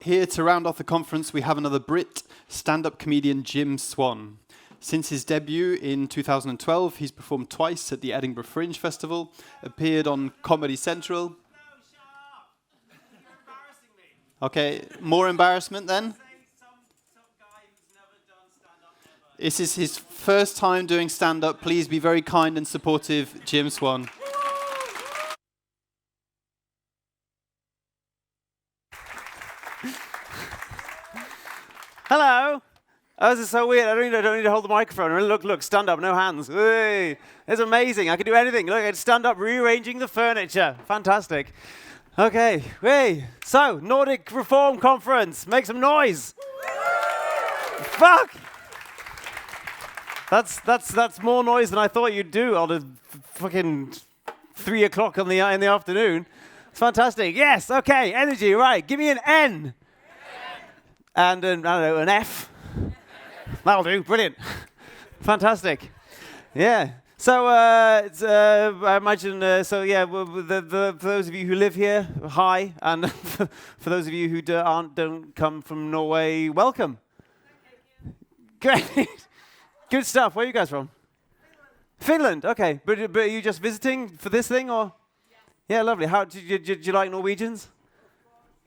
Here to round off the conference, we have another Brit, stand-up comedian Jim Swann. Since his debut in 2012, he's performed twice at the Edinburgh Fringe Festival, appeared on Comedy Central. No, shut up! You're embarrassing me. Okay, more embarrassment then? Some guy who's never done stand-up ever. This is his first time doing stand-up. Please be very kind and supportive, Jim Swann. Hello. Oh, this is so weird. I don't need to hold the microphone. Look, stand up, no hands. Hey, it's amazing. I can do anything. Look, I can stand up, rearranging the furniture. Fantastic. Okay, hey. So, Nordic Reform Conference. Make some noise. Fuck. That's more noise than I thought you'd do on a fucking 3 o'clock in the afternoon. It's fantastic. Yes. Okay. Energy. Right. Give me an N. And I don't know, an F. That'll do. Brilliant. Fantastic. Yeah. So I imagine. So yeah. For those of you who live here, hi, and for those of you who don't come from Norway, welcome. Great. Good stuff. Where are you guys from? Finland. Okay. But are you just visiting for this thing, or? Yeah. Lovely. How did you like Norwegians?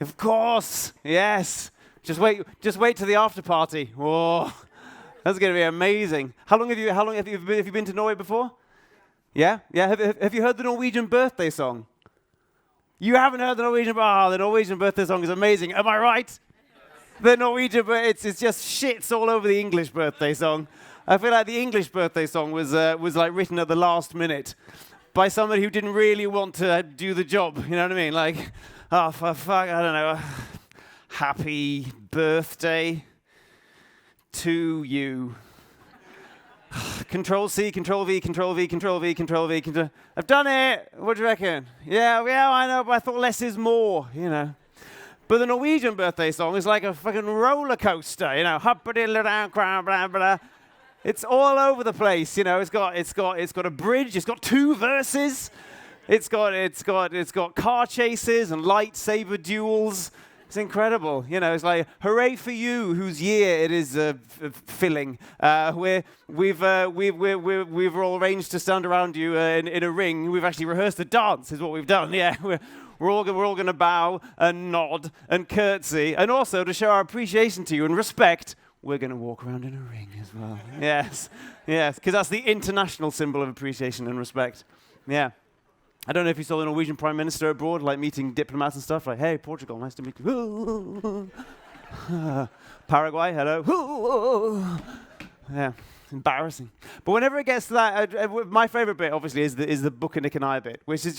Of course. Yes. Just wait till the after party. Whoa, that's going to be amazing. How long have you been to Norway before? Yeah. Have you heard the Norwegian birthday song? You haven't heard the Norwegian? The Norwegian birthday song is amazing. Am I right? The Norwegian, it's just shits all over the English birthday song. I feel like the English birthday song was like written at the last minute by somebody who didn't really want to do the job. You know what I mean? Like, oh for fuck, I don't know. Happy birthday to you. Control C, Control V, Control V, Control V, Control V, Control. I've done it. What do you reckon? Yeah, I know, but I thought less is more, you know. But the Norwegian birthday song is like a fucking roller coaster, you know. It's all over the place, you know. It's got a bridge. It's got 2 verses. It's got car chases and lightsaber duels. It's incredible, you know. It's like, hooray for you, whose year it is filling. We've all arranged to stand around you in a ring. We've actually rehearsed the dance, is what we've done. Yeah, we're all going to bow and nod and curtsy, and also to show our appreciation to you and respect, we're going to walk around in a ring as well. Yes, because that's the international symbol of appreciation and respect. Yeah. I don't know if you saw the Norwegian Prime Minister abroad, like meeting diplomats and stuff, like, hey, Portugal, nice to meet you. Paraguay, hello. Yeah, embarrassing. But whenever it gets to that, my favorite bit, obviously, is the book a Nick and I bit, which is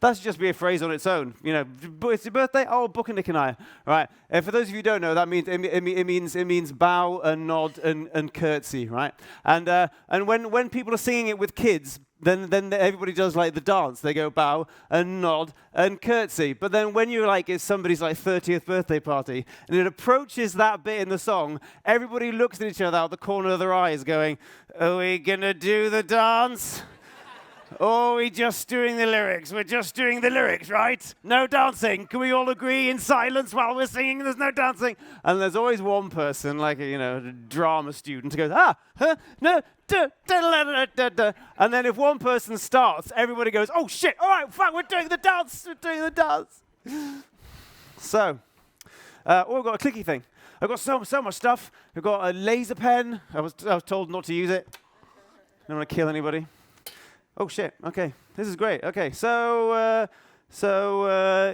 that's just be a phrase on its own. You know, it's your birthday, oh, book a Nick and I. Right. For those of you who don't know, that means it means bow and nod and curtsy, right? And when people are singing it with kids, then everybody does like the dance. They go bow and nod and curtsy. But then when you're like, it's somebody's like 30th birthday party, and it approaches that bit in the song, everybody looks at each other out the corner of their eyes going, are we gonna do the dance? Or are we just doing the lyrics? We're just doing the lyrics, right? No dancing. Can we all agree in silence while we're singing there's no dancing? And there's always one person, like a drama student, who goes, no, and then if one person starts, everybody goes, oh shit, all right, fuck, we're doing the dance. So, we've got a clicky thing. I've got so much stuff. We've got a laser pen. I was told not to use it. I don't want to kill anybody. Oh shit. Okay, this is great. Okay, so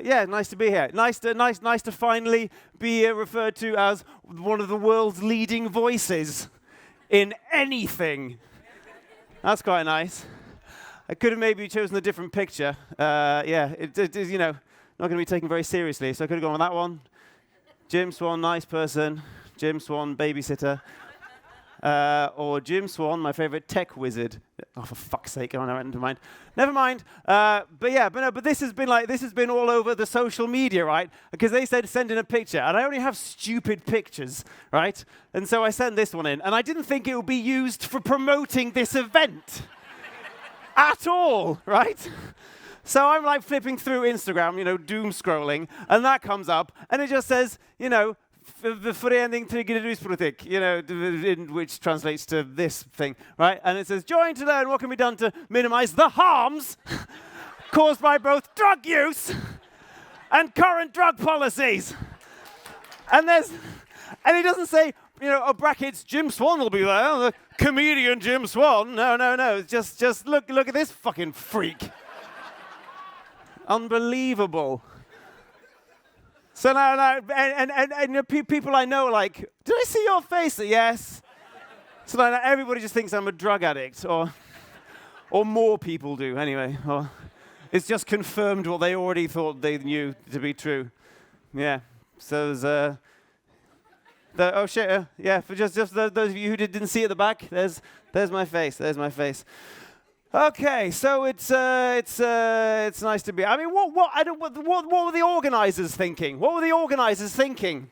yeah, nice to be here. Nice to finally be referred to as one of the world's leading voices in anything. That's quite nice. I could have maybe chosen a different picture. Yeah, it is, you know, not going to be taken very seriously. So I could have gone with that one. Jim Swann, nice person. Jim Swann, babysitter. Or Jim Swann, my favorite tech wizard. Oh, for fuck's sake! Oh, no, never mind. Never mind. But this has been all over the social media, right? Because they said send in a picture, and I only have stupid pictures, right? And so I sent this one in, and I didn't think it would be used for promoting this event at all, right? So I'm like flipping through Instagram, doom scrolling, and that comes up, and it just says, förening triggeruspolitik, which translates to this thing, right? And it says, join to learn what can be done to minimize the harms caused by both drug use and current drug policies. And it doesn't say, brackets, Jim Swann will be there, the comedian Jim Swann. No. Just look at this fucking freak. Unbelievable. So now, people I know are like, did I see your face? Yes. So now everybody just thinks I'm a drug addict, or more people do anyway. Or it's just confirmed what they already thought they knew to be true. Yeah. So there's oh shit. Yeah. For just those of you who didn't see at the back, there's my face. There's my face. Okay, so it's nice to be. I mean, what were the organizers thinking? What were the organizers thinking?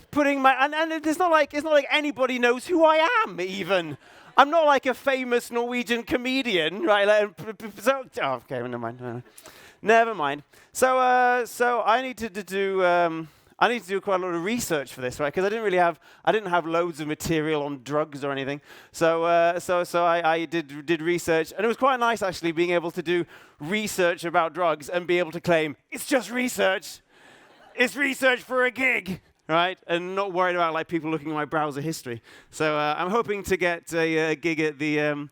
Putting and it's not like anybody knows who I am even. I'm not like a famous Norwegian comedian, right? Okay, never mind. So I need to do. I need to do quite a lot of research for this, right? Because I didn't have loads of material on drugs or anything. So I did research, and it was quite nice actually being able to do research about drugs and be able to claim it's just research. It's research for a gig, right? And not worried about like people looking at my browser history. So I'm hoping to get a gig at the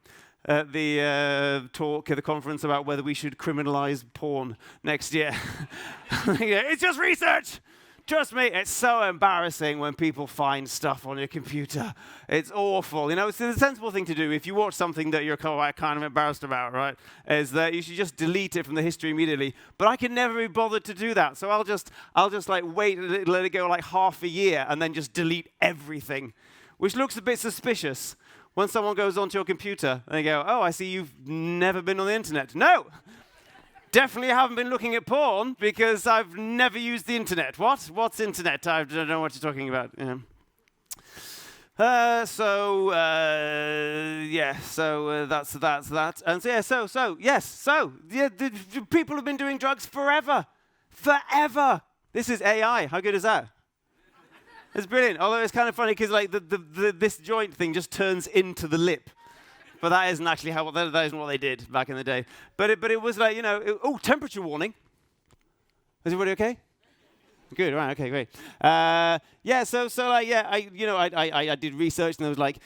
talk at the conference about whether we should criminalize porn next year. It's just research. Trust me, it's so embarrassing when people find stuff on your computer. It's awful. It's the sensible thing to do if you watch something that you're kind of embarrassed about, right? Is that you should just delete it from the history immediately. But I can never be bothered to do that. So I'll just like wait, let it go like half a year, and then just delete everything, which looks a bit suspicious. When someone goes onto your computer and they go, "Oh, I see you've never been on the internet." No. Definitely haven't been looking at porn because I've never used the internet. What? What's internet? I don't know what you're talking about. Yeah. So that's that. And people have been doing drugs forever. This is AI. How good is that? It's brilliant. Although it's kind of funny because like this joint thing just turns into the lip. But that isn't actually that isn't what they did back in the day. But it was like, temperature warning. Is everybody okay? Good, right, okay, great. I did research, and there was like,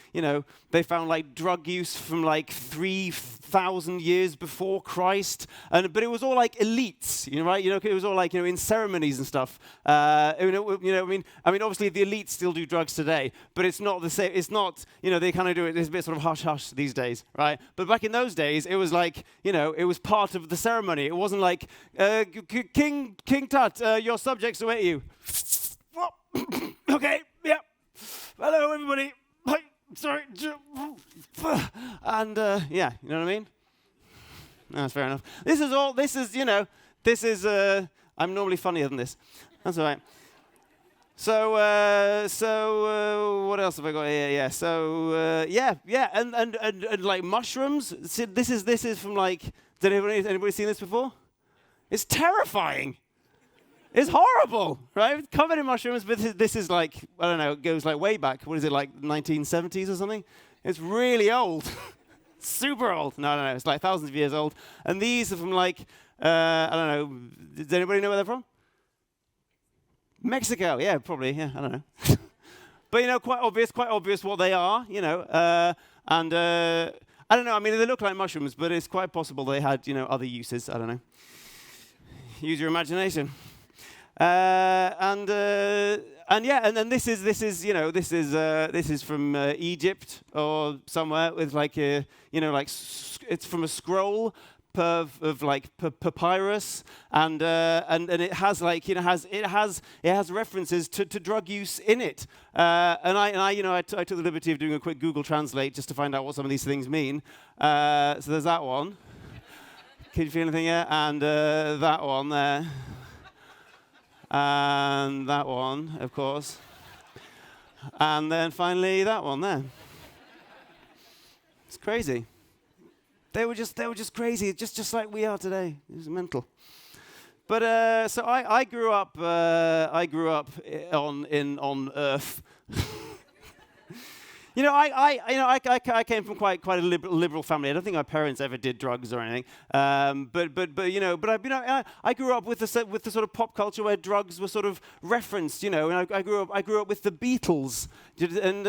they found like drug use from like 3,000 years before Christ, but it was all like elites, right? It was all like, in ceremonies and stuff. Obviously the elites still do drugs today, but it's not the same. It's not, they kind of do it. It's a bit sort of hush hush these days, right? But back in those days, it was like, it was part of the ceremony. It wasn't like King Tut, your subjects await you. Okay, yeah. Hello, everybody. Hi, sorry. And yeah, you know what I mean? No, that's fair enough. I'm normally funnier than this. That's all right. So what else have I got here? Yeah. So and like mushrooms. See, this is from like. Did anybody seen this before? It's terrifying. It's horrible, right? Covered in mushrooms, but this is like, I don't know, it goes like way back. What is it, like 1970s or something? It's really old. Super old. No, it's like thousands of years old. And these are from like, I don't know, does anybody know where they're from? Mexico, yeah, probably, yeah, I don't know. But, quite obvious what they are, I don't know, I mean, they look like mushrooms, but it's quite possible they had, other uses, I don't know. Use your imagination. And then this is from Egypt or somewhere with like it's from a scroll of like papyrus, and it has like it has references to drug use in it. I took the liberty of doing a quick Google Translate just to find out what some of these things mean. So there's that one. Can you feel anything here? And that one there. And that one, of course. And then finally that one there. It's crazy. They were just crazy, just like we are today. It was mental. But so I grew up on Earth. I came from quite a liberal family. I don't think my parents ever did drugs or anything. I grew up with the sort of pop culture where drugs were sort of referenced. And I grew up with the Beatles. And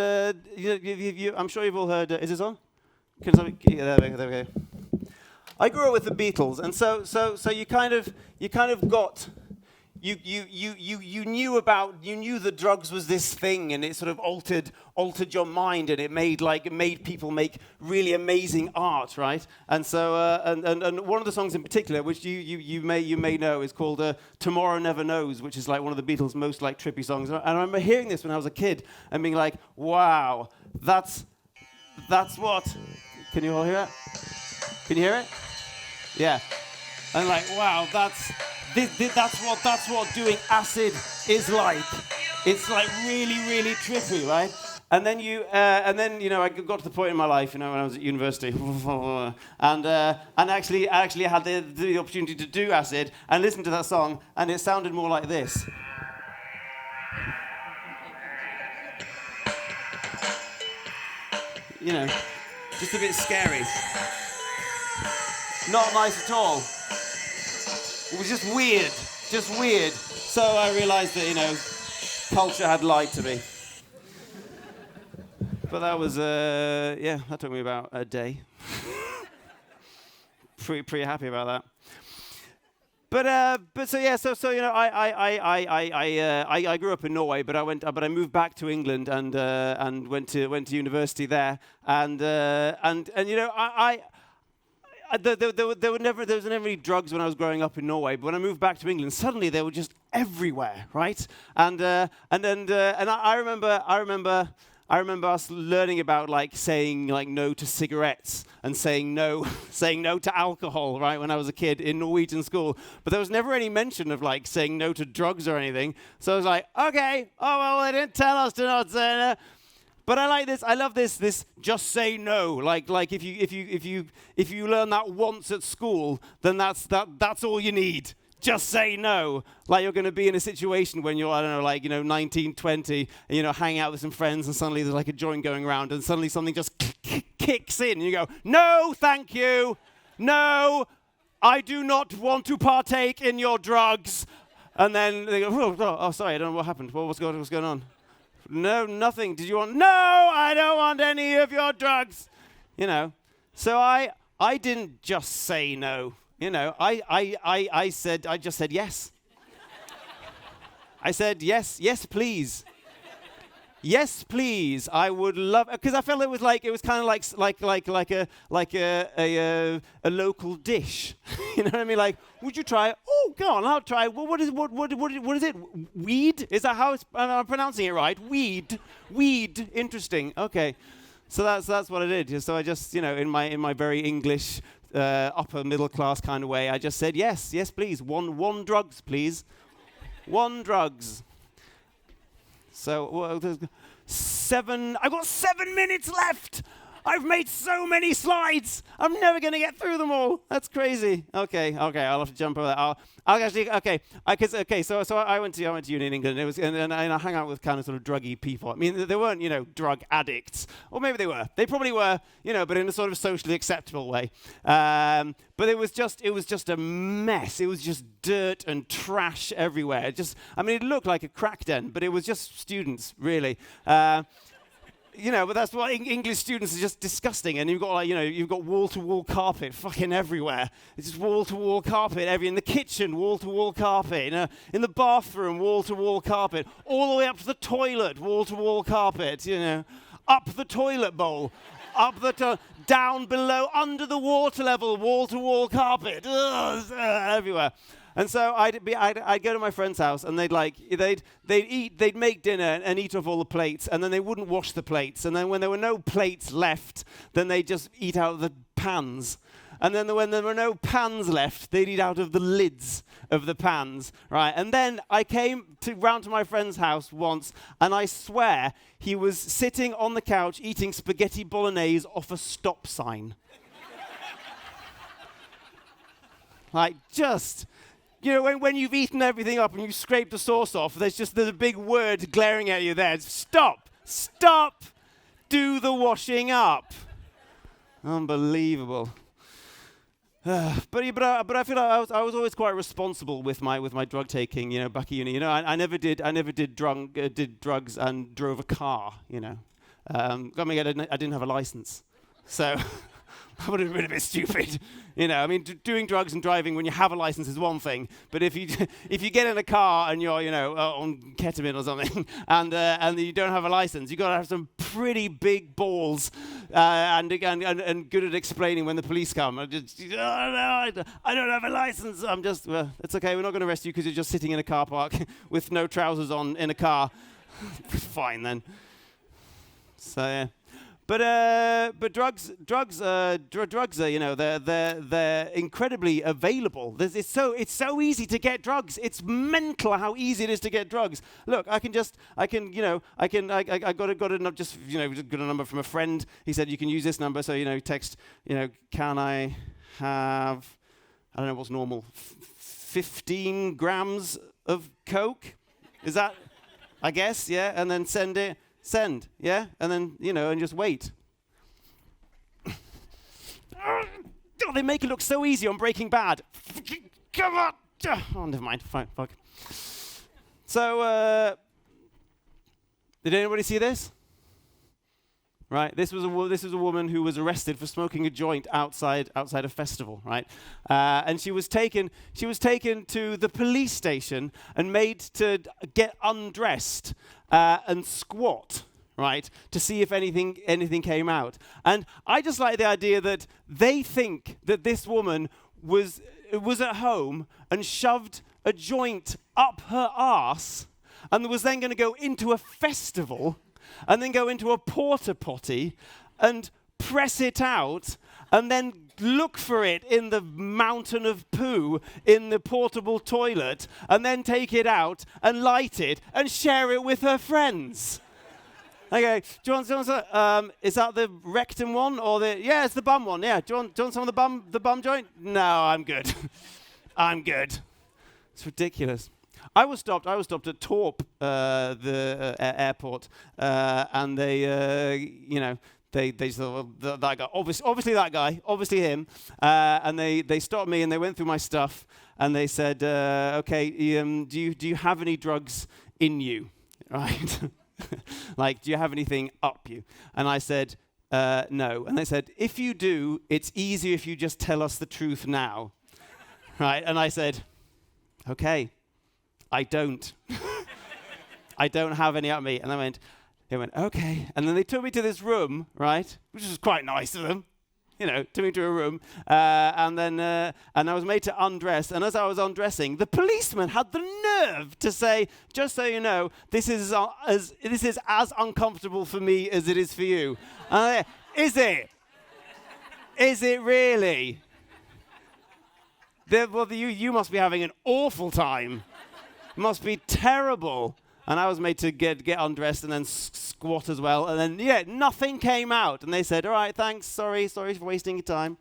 I'm sure you've all heard. Is this on? There we go. I grew up with the Beatles, and so you kind of got. You knew that drugs was this thing, and it sort of altered your mind, and it made people make really amazing art, right? And so and one of the songs in particular, which you may know, is called "Tomorrow Never Knows," which is like one of the Beatles' most like trippy songs. And I remember hearing this when I was a kid and being like, "Wow, that's what." Can you all hear it? Can you hear it? Yeah. And like, wow, that's what doing acid is like. It's like really, really trippy, right? And then I got to the point in my life, when I was at university, and actually had the opportunity to do acid and listen to that song, and it sounded more like this. Just a bit scary. Not nice at all. It was just weird. So I realized that, culture had lied to me. But that was, that took me about a day. pretty happy about that. I grew up in Norway, but I moved back to England and went to university there, there was never any drugs when I was growing up in Norway, but when I moved back to England, suddenly they were just everywhere, right? I remember us learning about saying no to cigarettes and saying no to alcohol, right? When I was a kid in Norwegian school, but there was never any mention of saying no to drugs or anything. So I was like, okay, oh well, they didn't tell us to not say no. But I like this. I love this just say no. Like if you learn that once at school, then that's all you need. Just say no. Like you're going to be in a situation when you're 19, 20, and hang out with some friends, and suddenly there's a joint going around, and suddenly something just kicks in, and you go, no, thank you, no, I do not want to partake in your drugs, and then they go, oh sorry, I don't know what happened. What's going on? No, nothing. Did you want? No, I don't want any of your drugs. So I didn't just say no. I just said yes. I said yes, please. Yes, please. I would love, because I felt it was kind of like a local dish. You know what I mean? Like, would you try? Oh, go on, I'll try. Well, what is it? Weed? Is that how I'm pronouncing it right? Weed. Interesting. Okay. So that's what I did. So I just, in my very English upper middle class kind of way, I just said yes, please. One drugs, please. One drugs. So I've got 7 minutes left. I've made so many slides. I'm never going to get through them all. That's crazy. Okay. I'll have to jump over that. I'll actually. So I went to uni in England. And I hung out with kind of sort of druggy people. I mean, they weren't drug addicts, or maybe they were. They probably were, but in a sort of socially acceptable way. But it was just a mess. It was just dirt and trash everywhere. It looked like a crack den, but it was just students, really. But that's why English students are just disgusting. And you've got you've got wall-to-wall carpet fucking everywhere. It's just wall-to-wall carpet in the kitchen, wall-to-wall carpet. In the bathroom, wall-to-wall carpet. All the way up to the toilet, wall-to-wall carpet. Up the toilet bowl, down below, under the water level, wall-to-wall carpet. Everywhere. And so I'd go to my friend's house, and they'd make dinner and eat off all the plates, and then they wouldn't wash the plates. And then when there were no plates left, then they'd just eat out of the pans. And then when there were no pans left, they'd eat out of the lids of the pans, right? And then I came round to my friend's house once, and I swear he was sitting on the couch eating spaghetti bolognese off a stop sign. Like, just, you know, when you've eaten everything up and you scrape the sauce off, there's a big word glaring at you there. Stop. Stop. Do the washing up. Unbelievable. But I feel like I was always quite responsible with my drug taking. You know, back at uni. You know, I never did drugs and drove a car. You know, I didn't have a license, so that would have been a bit stupid. You know, I mean, doing drugs and driving when you have a license is one thing, but if you get in a car and you're, you know, on ketamine or something, and you don't have a license, you got to have some pretty big balls and good at explaining when the police come. I don't have a license. I'm just, well, it's okay. We're not going to arrest you because you're just sitting in a car park with no trousers on in a car. Fine then. So yeah. But drugs are, you know, they're incredibly available. It's so easy to get drugs. It's mental how easy it is to get drugs. Look, I got a number from a friend. He said you can use this number, so, you know, text, you know, can I have, I don't know what's normal, 15 grams of coke? Is that, I guess, yeah, and then send it. Send, yeah? And then, you know, and just wait. Oh, they make it look so easy on Breaking Bad. Come on. Oh, never mind. Fine, fuck. So, did anybody see this? Right, this was a woman who was arrested for smoking a joint outside a festival, right? And she was taken to the police station and made to get undressed and squat, right, to see if anything came out. And I just like the idea that they think that this woman was at home and shoved a joint up her arse and was then going to go into a festival and then go into a porta potty and press it out and then look for it in the mountain of poo in the portable toilet and then take it out and light it and share it with her friends. Okay, do you want some, is that the rectum one or yeah, it's the bum one, yeah. Do you want some of the bum joint? No, I'm good. I'm good. It's ridiculous. I was stopped at Torp, the airport, and they, you know, they saw that guy, obviously that guy, obviously him, and they stopped me and they went through my stuff and they said, okay, do you have any drugs in you, right? Like, do you have anything up you? And I said, no. And they said, if you do, it's easier if you just tell us the truth now, right? And I said, okay. I don't. I don't have any up me. And they went, okay. And then they took me to this room, right? Which was quite nice of them. You know, took me to a room. And I was made to undress. And as I was undressing, the policeman had the nerve to say, just so you know, this is as uncomfortable for me as it is for you. Is it? Is it really? Well, you must be having an awful time. Must be terrible. And I was made to get undressed and then squat as well. And then, yeah, nothing came out. And they said, all right, thanks, sorry for wasting your time.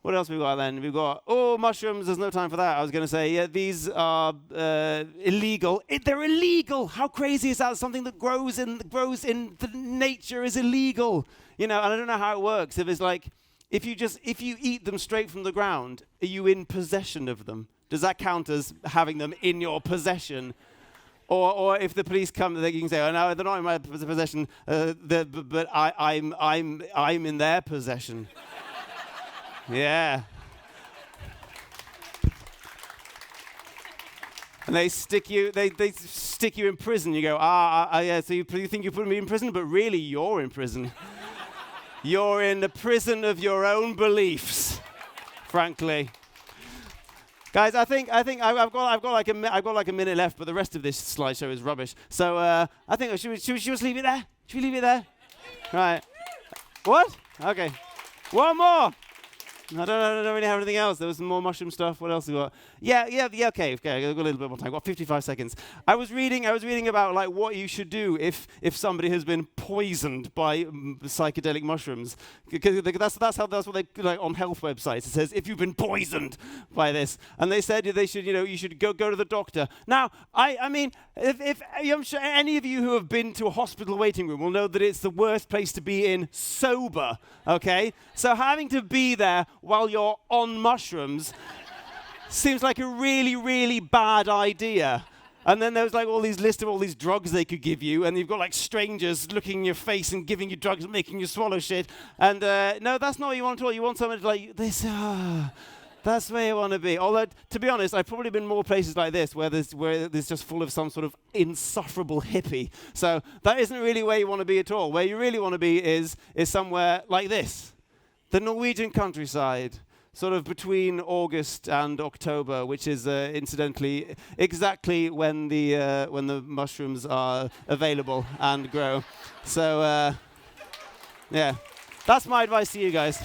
What else have we got then? We've got, mushrooms, there's no time for that. I was going to say, yeah, these are illegal. They're illegal. How crazy is that? Something that grows in the nature is illegal. You know, and I don't know how it works. If it's like, if you eat them straight from the ground, are you in possession of them? Does that count as having them in your possession? Or if the police come, you can say, oh no, they're not in my possession, but I'm in their possession. Yeah. And they stick you in prison. You go, yeah, so you think you put me in prison, but really you're in prison. You're in the prison of your own beliefs, frankly. Guys, I think I've got like a minute left, but the rest of this slideshow is rubbish. So I think should we just leave it there? Should we leave it there? Right. What? Okay. One more. I don't really have anything else. There was some more mushroom stuff. What else have we got? Yeah. Okay. I've got a little bit more time. I've got 55 seconds. I was reading about like what you should do if somebody has been poisoned by psychedelic mushrooms. Because that's what they like on health websites. It says if you've been poisoned by this, and they said they should you should go to the doctor. Now I mean if I'm sure any of you who have been to a hospital waiting room will know that it's the worst place to be in sober. Okay, so having to be there while you're on mushrooms seems like a really, really bad idea. And then there's like all these lists of all these drugs they could give you, and you've got like strangers looking in your face and giving you drugs and making you swallow shit. And no, that's not what you want at all. You want somebody like this. That's where you want to be. Although, to be honest, I've probably been more places like this where there's just full of some sort of insufferable hippie. So that isn't really where you want to be at all. Where you really want to be is somewhere like this. The Norwegian countryside, sort of between August and October, which is incidentally exactly when the mushrooms are available and grow. So yeah, that's my advice to you guys.